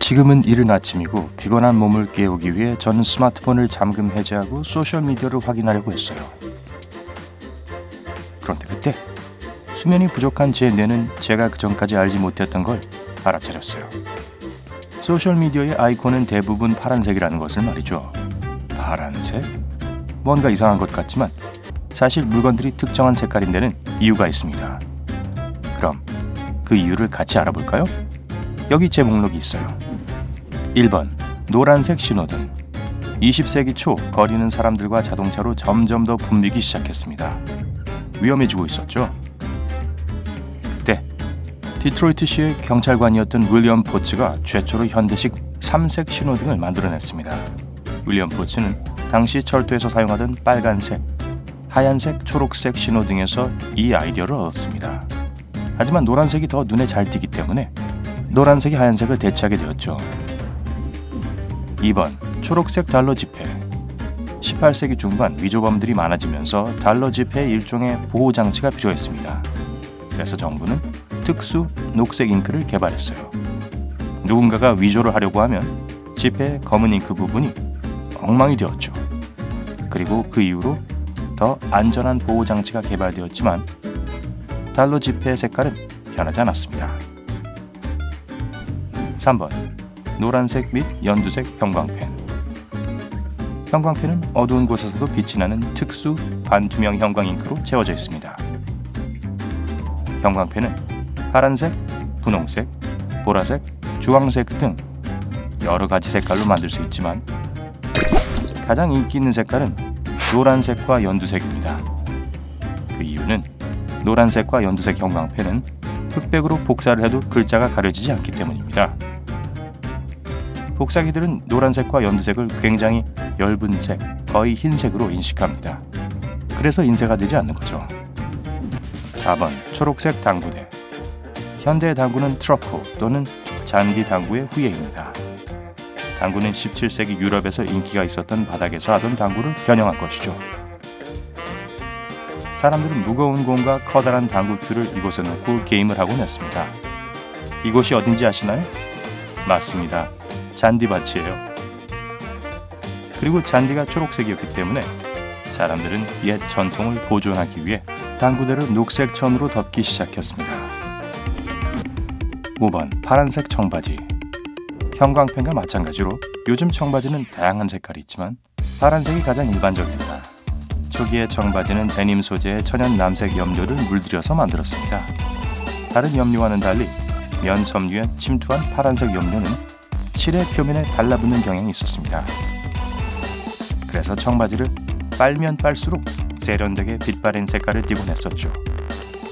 지금은 이른 아침이고 피곤한 몸을 깨우기 위해 저는 스마트폰을 잠금 해제하고 소셜미디어를 확인하려고 했어요. 그런데 그때 수면이 부족한 제 뇌는 제가 그전까지 알지 못했던 걸 알아차렸어요. 소셜미디어의 아이콘은 대부분 파란색이라는 것을 말이죠. 파란색? 뭔가 이상한 것 같지만 사실 물건들이 특정한 색깔인 데는 이유가 있습니다. 그럼 그 이유를 같이 알아볼까요? 여기 제 목록이 있어요. 1번 노란색 신호등. 20세기 초 거리는 사람들과 자동차로 점점 더 붐비기 시작했습니다. 위험해지고 있었죠. 그때 디트로이트시의 경찰관이었던 윌리엄 포츠가 최초로 현대식 3색 신호등을 만들어냈습니다. 윌리엄 포츠는 당시 철도에서 사용하던 빨간색, 하얀색, 초록색 신호등에서 이 아이디어를 얻었습니다. 하지만 노란색이 더 눈에 잘 띄기 때문에 노란색이 하얀색을 대체하게 되었죠. 2번 초록색 달러 지폐. 18세기 중반 위조범들이 많아지면서 달러 지폐의 일종의 보호장치가 필요했습니다. 그래서 정부는 특수 녹색 잉크를 개발했어요. 누군가가 위조를 하려고 하면 지폐의 검은 잉크 부분이 엉망이 되었죠. 그리고 그 이후로 더 안전한 보호장치가 개발되었지만 달러 지폐의 색깔은 변하지 않았습니다. 3번 노란색 및 연두색 형광펜. 형광펜은 어두운 곳에서도 빛이 나는 특수 반투명 형광 잉크로 채워져 있습니다. 형광펜은 파란색, 분홍색, 보라색, 주황색 등 여러 가지 색깔로 만들 수 있지만 가장 인기 있는 색깔은 노란색과 연두색입니다. 그 이유는 노란색과 연두색 형광펜은 흑백으로 복사를 해도 글자가 가려지지 않기 때문입니다. 복사기들은 노란색과 연두색을 굉장히 엷은 색, 거의 흰색으로 인식합니다. 그래서 인쇄가 되지 않는 거죠. 4번 초록색 당구대. 현대의 당구는 트러코 또는 잔디 당구의 후예입니다. 당구는 17세기 유럽에서 인기가 있었던 바닥에서 하던 당구를 변형한 것이죠. 사람들은 무거운 공과 커다란 당구큐를 이곳에 놓고 게임을 하곤 했습니다. 이곳이 어딘지 아시나요? 맞습니다. 잔디밭이에요. 그리고 잔디가 초록색이었기 때문에 사람들은 옛 전통을 보존하기 위해 당구대를 녹색 천으로 덮기 시작했습니다. 5번 파란색 청바지. 형광펜과 마찬가지로 요즘 청바지는 다양한 색깔이 있지만 파란색이 가장 일반적입니다. 초기의 청바지는 데님 소재의 천연 남색 염료를 물들여서 만들었습니다. 다른 염료와는 달리 면 섬유에 침투한 파란색 염료는 실의 표면에 달라붙는 경향이 있었습니다. 그래서 청바지를 빨면 빨수록 세련되게 빛바랜 색깔을 띠곤 했었죠.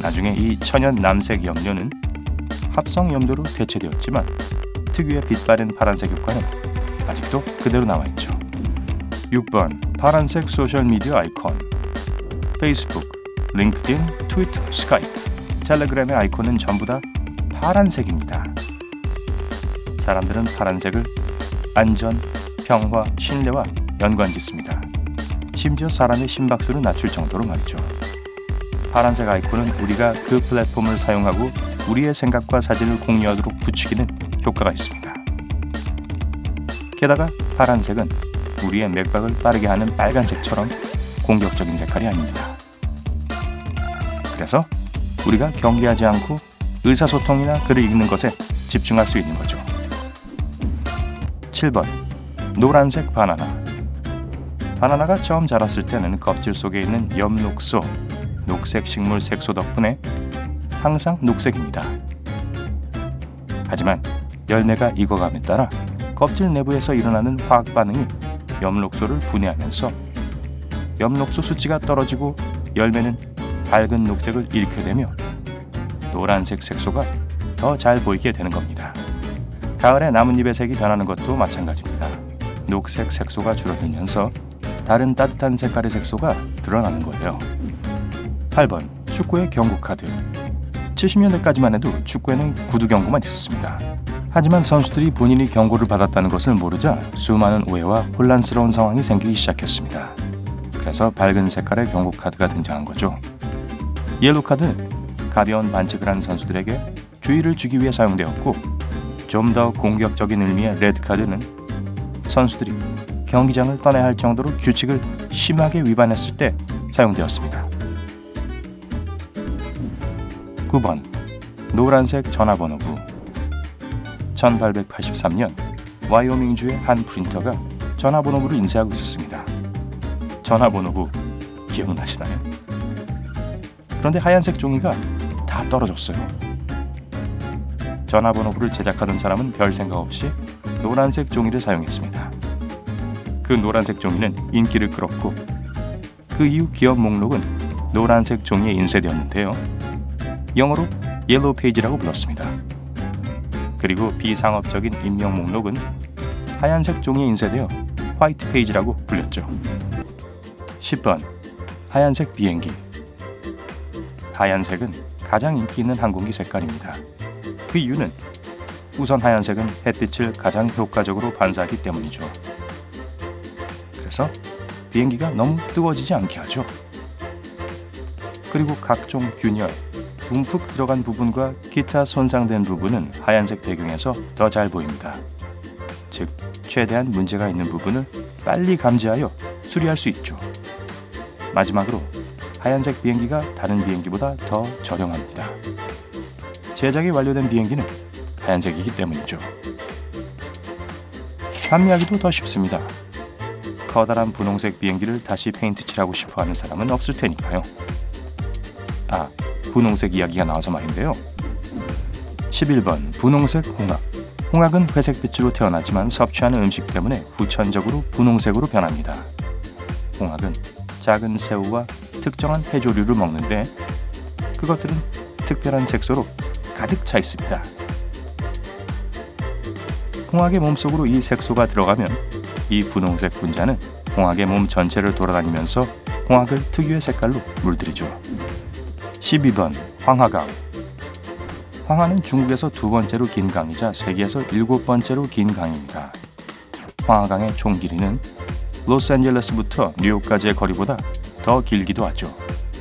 나중에 이 천연 남색 염료는 합성 염료로 대체되었지만 특유의 빛바랜 파란색 효과는 아직도 그대로 남아있죠. 6번 파란색 소셜미디어 아이콘. 페이스북, 링크드인, 트위터, 스카이프, 텔레그램의 아이콘은 전부 다 파란색입니다. 사람들은 파란색을 안전, 평화, 신뢰와 연관짓습니다. 심지어 사람의 심박수를 낮출 정도로 말이죠. 파란색 아이콘은 우리가 그 플랫폼을 사용하고 우리의 생각과 사진을 공유하도록 부추기는 효과가 있습니다. 게다가 파란색은 우리의 맥박을 빠르게 하는 빨간색처럼 공격적인 색깔이 아닙니다. 그래서 우리가 경계하지 않고 의사소통이나 글을 읽는 것에 집중할 수 있는 거죠. 7번 노란색 바나나. 바나나가 처음 자랐을 때는 껍질 속에 있는 엽록소, 녹색 식물 색소 덕분에 항상 녹색입니다. 하지만 열매가 익어감에 따라 껍질 내부에서 일어나는 화학 반응이 엽록소를 분해하면서 엽록소 수치가 떨어지고 열매는 밝은 녹색을 잃게 되며 노란색 색소가 더 잘 보이게 되는 겁니다. 가을에 나뭇잎의 색이 변하는 것도 마찬가지입니다. 녹색 색소가 줄어들면서 다른 따뜻한 색깔의 색소가 드러나는 거예요. 8번 축구의 경고 카드. 70년대까지만 해도 축구에는 구두 경고만 있었습니다. 하지만 선수들이 본인이 경고를 받았다는 것을 모르자 수많은 오해와 혼란스러운 상황이 생기기 시작했습니다. 그래서 밝은 색깔의 경고 카드가 등장한 거죠. 옐로우 카드는 가벼운 반칙을 한 선수들에게 주의를 주기 위해 사용되었고, 좀 더 공격적인 의미의 레드카드는 선수들이 경기장을 떠나야 할 정도로 규칙을 심하게 위반했을 때 사용되었습니다. 9번 노란색 전화번호부. 1883년 와이오밍주의 한 프린터가 전화번호부를 인쇄하고 있었습니다. 전화번호부 기억나시나요? 그런데 하얀색 종이가 다 떨어졌어요. 전화번호부를 제작하던 사람은 별 생각 없이 노란색 종이를 사용했습니다. 그 노란색 종이는 인기를 끌었고 그 이후 기업 목록은 노란색 종이에 인쇄되었는데요. 영어로 옐로우 페이지라고 불렀습니다. 그리고 비상업적인 임명 목록은 하얀색 종이에 인쇄되어 화이트 페이지라고 불렸죠. 10번 하얀색 비행기. 하얀색은 가장 인기 있는 항공기 색깔입니다. 그 이유는 우선 하얀색은 햇빛을 가장 효과적으로 반사하기 때문이죠. 그래서 비행기가 너무 뜨거워지지 않게 하죠. 그리고 각종 균열, 움푹 들어간 부분과 기타 손상된 부분은 하얀색 배경에서 더 잘 보입니다. 즉, 최대한 문제가 있는 부분을 빨리 감지하여 수리할 수 있죠. 마지막으로 하얀색 비행기가 다른 비행기보다 더 저렴합니다. 제작이 완료된 비행기는 하얀색이기 때문이죠. 판매하기도 더 쉽습니다. 커다란 분홍색 비행기를 다시 페인트 칠하고 싶어하는 사람은 없을 테니까요. 분홍색 이야기가 나와서 말인데요. 11번 분홍색 홍학. 홍학은 회색빛으로 태어나지만 섭취하는 음식 때문에 후천적으로 분홍색으로 변합니다. 홍학은 작은 새우와 특정한 해조류를 먹는데 그것들은 특별한 색소로 가득 차 있습니다. 홍학의 몸속으로 이 색소가 들어가면 이 분홍색 분자는 홍학의 몸 전체를 돌아다니면서 홍학을 특유의 색깔로 물들이죠. 12번 황하강. 황하는 중국에서 두 번째로 긴 강이자 세계에서 7번째로 긴 강입니다. 황하강의 총 길이는 로스앤젤레스부터 뉴욕까지의 거리보다 더 길기도 하죠.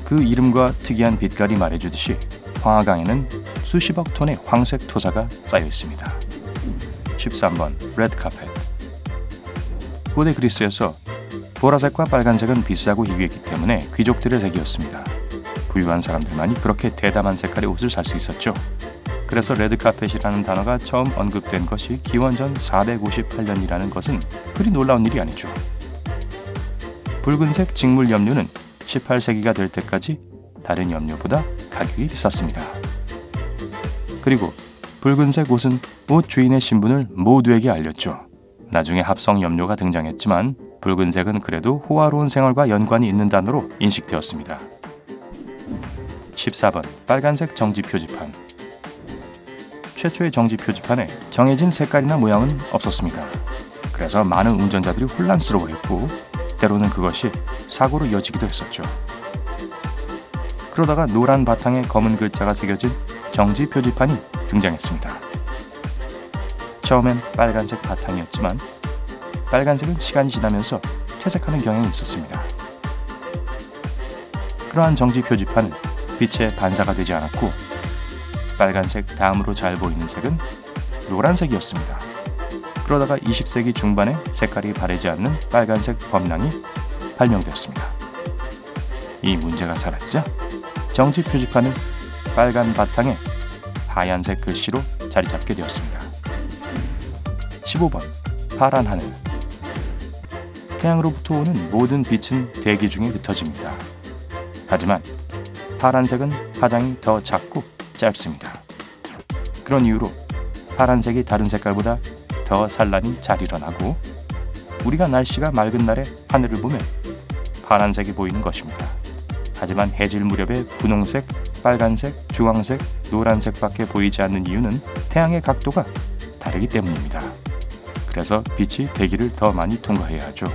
그 이름과 특이한 빛깔이 말해주듯이 황하강에는 수십억 톤의 황색 토사가 쌓여 있습니다. 13번 레드카펫. 고대 그리스에서 보라색과 빨간색은 비싸고 희귀했기 때문에 귀족들의 색이었습니다. 부유한 사람들만이 그렇게 대담한 색깔의 옷을 살 수 있었죠. 그래서 레드카펫이라는 단어가 처음 언급된 것이 기원전 458년이라는 것은 그리 놀라운 일이 아니죠. 붉은색 직물 염료는 18세기가 될 때까지 다른 염료보다 가격이 비쌌습니다. 그리고 붉은색 옷은 옷 주인의 신분을 모두에게 알렸죠. 나중에 합성 염료가 등장했지만 붉은색은 그래도 호화로운 생활과 연관이 있는 단어로 인식되었습니다. 14번 빨간색 정지 표지판. 최초의 정지 표지판에 정해진 색깔이나 모양은 없었습니다. 그래서 많은 운전자들이 혼란스러워했고 때로는 그것이 사고로 이어지기도 했었죠. 그러다가 노란 바탕에 검은 글자가 새겨진 정지 표지판이 등장했습니다. 처음엔 빨간색 바탕이었지만 빨간색은 시간이 지나면서 퇴색하는 경향이 있었습니다. 그러한 정지 표지판은 빛에 반사가 되지 않았고 빨간색 다음으로 잘 보이는 색은 노란색이었습니다. 그러다가 20세기 중반에 색깔이 바래지 않는 빨간색 범랑이 발명되었습니다. 이 문제가 사라지자 정지 표지판은 빨간 바탕에 하얀색 글씨로 자리 잡게 되었습니다. 15번 파란 하늘. 태양으로부터 오는 모든 빛은 대기 중에 흩어집니다. 하지만 파란색은 파장이 더 작고 짧습니다. 그런 이유로 파란색이 다른 색깔보다 더 산란히 잘 일어나고 우리가 날씨가 맑은 날에 하늘을 보면 파란색이 보이는 것입니다. 하지만 해질 무렵에 분홍색, 빨간색, 주황색, 노란색밖에 보이지 않는 이유는 태양의 각도가 다르기 때문입니다. 그래서 빛이 대기를 더 많이 통과해야 하죠.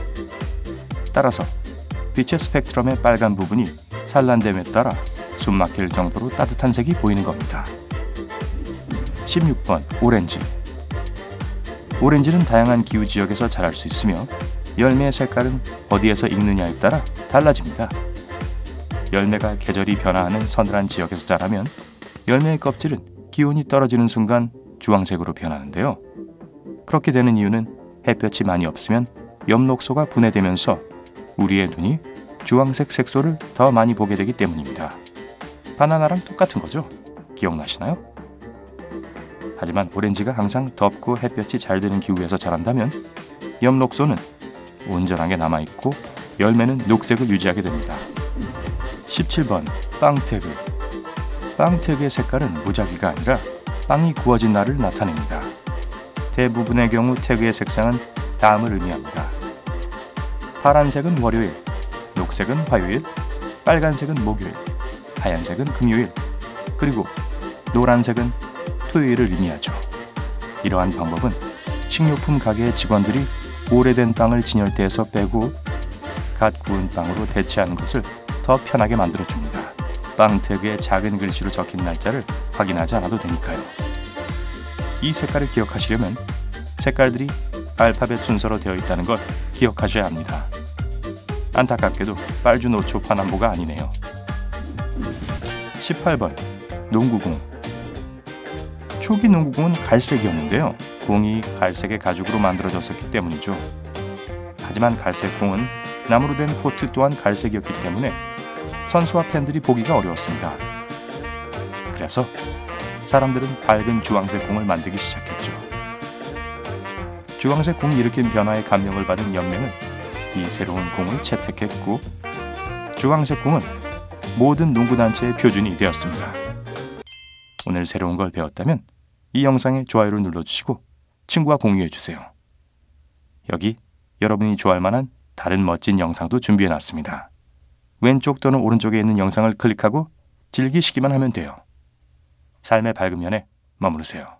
따라서 빛의 스펙트럼의 빨간 부분이 산란됨에 따라 숨막힐 정도로 따뜻한 색이 보이는 겁니다. 16번 오렌지. 오렌지는 다양한 기후 지역에서 자랄 수 있으며 열매의 색깔은 어디에서 익느냐에 따라 달라집니다. 열매가 계절이 변화하는 서늘한 지역에서 자라면 열매의 껍질은 기온이 떨어지는 순간 주황색으로 변하는데요. 그렇게 되는 이유는 햇볕이 많이 없으면 엽록소가 분해되면서 우리의 눈이 주황색 색소를 더 많이 보게 되기 때문입니다. 바나나랑 똑같은 거죠? 기억나시나요? 하지만 오렌지가 항상 덥고 햇볕이 잘 드는 기후에서 자란다면 엽록소는 온전하게 남아있고 열매는 녹색을 유지하게 됩니다. 17번 빵태그. 빵태그의 색깔은 무작위가 아니라 빵이 구워진 날을 나타냅니다. 대부분의 경우 태그의 색상은 다음을 의미합니다. 파란색은 월요일, 녹색은 화요일, 빨간색은 목요일, 하얀색은 금요일, 그리고 노란색은 토요일을 의미하죠. 이러한 방법은 식료품 가게의 직원들이 오래된 빵을 진열대에서 빼고 갓 구운 빵으로 대체하는 것을 더 편하게 만들어줍니다. 빵 태그에 작은 글씨로 적힌 날짜를 확인하지 않아도 되니까요. 이 색깔을 기억하시려면 색깔들이 알파벳 순서로 되어 있다는 걸 기억하셔야 합니다. 안타깝게도 빨주노초 파남보가 아니네요. 18번 농구공. 초기 농구공은 갈색이었는데요. 공이 갈색의 가죽으로 만들어졌었기 때문이죠. 하지만 갈색 공은 나무로 된 코트 또한 갈색이었기 때문에 선수와 팬들이 보기가 어려웠습니다. 그래서 사람들은 밝은 주황색 공을 만들기 시작했죠. 주황색 공이 일으킨 변화에 감명을 받은 연맹은 이 새로운 공을 채택했고 주황색 공은 모든 농구단체의 표준이 되었습니다. 오늘 새로운 걸 배웠다면 이 영상에 좋아요를 눌러주시고 친구와 공유해주세요. 여기 여러분이 좋아할 만한 다른 멋진 영상도 준비해놨습니다. 왼쪽 또는 오른쪽에 있는 영상을 클릭하고 즐기시기만 하면 돼요. 삶의 밝은 면에 머무르세요.